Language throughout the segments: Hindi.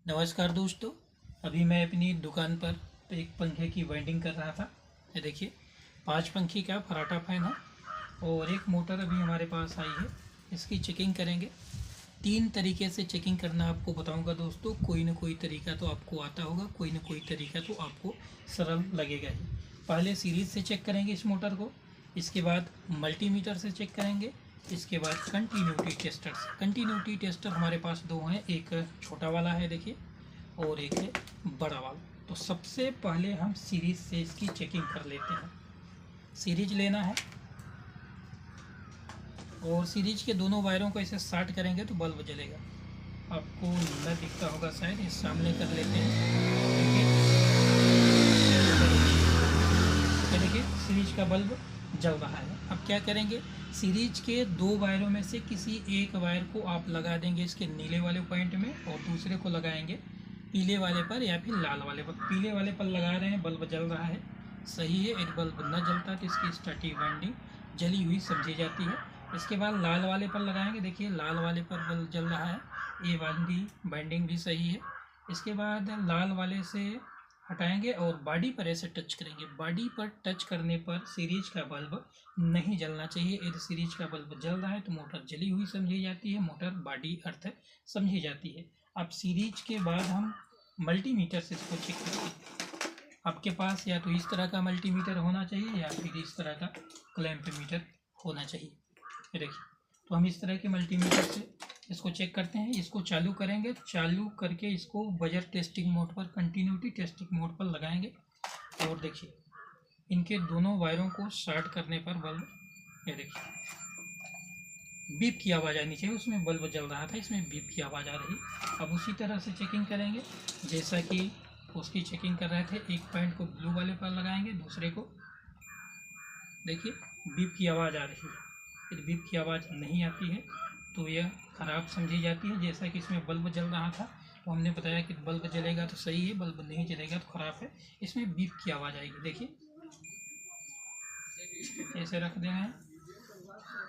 नमस्कार दोस्तों। अभी मैं अपनी दुकान पर एक पंखे की वाइंडिंग कर रहा था। ये देखिए 5 पंखे का फराटा फैन है और एक मोटर अभी हमारे पास आई है। इसकी चेकिंग करेंगे। 3 तरीके से चेकिंग करना आपको बताऊंगा दोस्तों। कोई ना कोई तरीका तो आपको आता होगा, कोई ना कोई तरीका तो आपको सरल लगेगा ही। पहले सीरीज से चेक करेंगे इस मोटर को, इसके बाद मल्टीमीटर से चेक करेंगे, इसके बाद कंटिन्यूटी टेस्टर से। कंटिन्यूटी टेस्टर हमारे पास 2 हैं, एक छोटा वाला है देखिए और एक है बड़ा वाला। तो सबसे पहले हम सीरीज से इसकी चेकिंग कर लेते हैं। सीरीज लेना है और सीरीज के दोनों वायरों को ऐसे शार्ट करेंगे तो बल्ब जलेगा। आपको न दिखता होगा शायद, इस सामने कर लेते हैं। देखिए सीरीज का बल्ब जल रहा है। अब क्या करेंगे, सीरीज के 2 वायरों में से किसी एक वायर को आप लगा देंगे इसके नीले वाले पॉइंट में और दूसरे को लगाएंगे पीले वाले पर या फिर लाल वाले पर। पीले वाले पर लगा रहे हैं, बल्ब जल रहा है, सही है। यदि बल्ब न जलता तो इसकी स्टार्टिंग वाइंडिंग जली हुई समझी जाती है। इसके बाद लाल वाले पर लगाएंगे, देखिए लाल वाले पर बल्ब जल रहा है, ये वाइंडिंग भी सही है। इसके बाद लाल वाले से हटाएंगे और बॉडी पर ऐसे टच करेंगे। बॉडी पर टच करने पर सीरीज का बल्ब नहीं जलना चाहिए। यदि सीरीज का बल्ब जल रहा है तो मोटर जली हुई समझी जाती है, मोटर बॉडी अर्थ समझी जाती है। अब सीरीज के बाद हम मल्टीमीटर से इसको चेक करेंगे। आपके पास या तो इस तरह का मल्टीमीटर होना चाहिए या फिर इस तरह का क्लैंप मीटर होना चाहिए। देखिए तो हम इस तरह के मल्टीमीटर से इसको चेक करते हैं। इसको चालू करेंगे, चालू करके इसको बजर टेस्टिंग मोड पर, कंटिन्यूटी टेस्टिंग मोड पर लगाएंगे और देखिए इनके दोनों वायरों को शॉर्ट करने पर बल्ब, ये देखिए बीप की आवाज़ आनी चाहिए। उसमें बल्ब जल रहा था, इसमें बीप की आवाज़ आ रही। अब उसी तरह से चेकिंग करेंगे जैसा कि उसकी चेकिंग कर रहे थे। एक पॉइंट को ब्लू वाले पर लगाएंगे, दूसरे को देखिए बीप की आवाज़ आ रही है। यदि बीप की आवाज़ नहीं आती है तो यह ख़राब समझी जाती है। जैसा कि इसमें बल्ब जल रहा था तो हमने बताया कि बल्ब जलेगा तो सही है, बल्ब नहीं जलेगा तो ख़राब है। इसमें बीप की आवाज़ आएगी। देखिए ऐसे रख देना है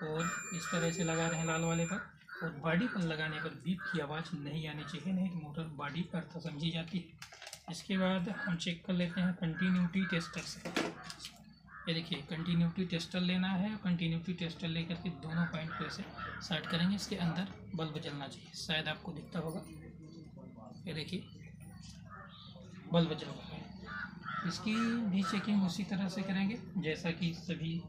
और इस तरह से लगा रहे हैं लाल वाले पर, और बॉडी पर लगाने पर बीप की आवाज़ नहीं आनी चाहिए, नहीं तो मोटर बॉडी पर अर्थ समझी जाती है। इसके बाद हम चेक कर लेते हैं कंटिन्यूटी टेस्टर से। ये देखिए कंटिन्यूटी टेस्टर लेना है, कंटिन्यूटी टेस्टर लेकर के दोनों पॉइंट को ऐसे सेट करेंगे। इसके अंदर बल्ब जलना चाहिए, शायद आपको दिखता होगा। ये देखिए बल्ब जल रहा है। इसकी भी चेकिंग उसी तरह से करेंगे जैसा कि सभी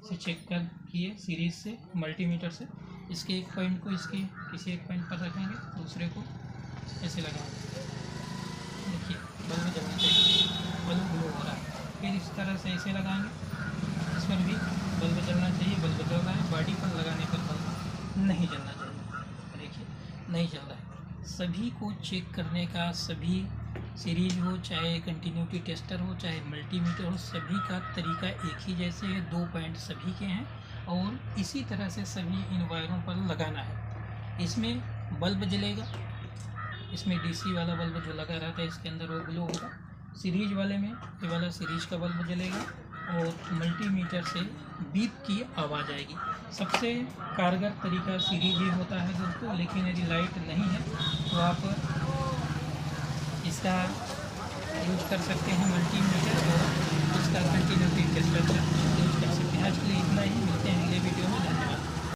से चेक कर किए, सीरीज से, मल्टीमीटर से। इसके एक पॉइंट को इसके किसी एक पॉइंट पर रखेंगे, दूसरे को ऐसे लगाएंगे। देखिए बल्ब जलना चाहिए, बल्ब ग्लो हो रहा है। फिर इस तरह से ऐसे लगाएंगे, इस पर भी बल्ब जलना चाहिए, बल्ब जल रहा है। बॉडी पर लगाने पर बल्ब नहीं जलना चाहिए, देखिए नहीं जल रहा है। सभी को चेक करने का, सभी सीरीज हो चाहे कंटिन्यूटी टेस्टर हो चाहे मल्टीमीटर हो, सभी का तरीका एक ही जैसे है। 2 पॉइंट सभी के हैं और इसी तरह से सभी इन वायरों पर लगाना है। इसमें बल्ब जलेगा, इसमें डीसी वाला बल्ब जो लगा रहता है इसके अंदर वो ग्लो होगा। सीरीज वाले में ये वाला सीरीज का बल्ब जलेगा और मल्टीमीटर से बीप की आवाज़ आएगी। सबसे कारगर तरीका सीरीज ही होता है दोस्तों, लेकिन यदि लाइट नहीं है तो आप इसका यूज़ कर सकते हैं मल्टीमीटर, और इसका कंटिन्यूटी टेस्टर यूज़ कर सकते हैं। आज के लिए इतना ही, मिलते हैं अगले वीडियो में। धन्यवाद।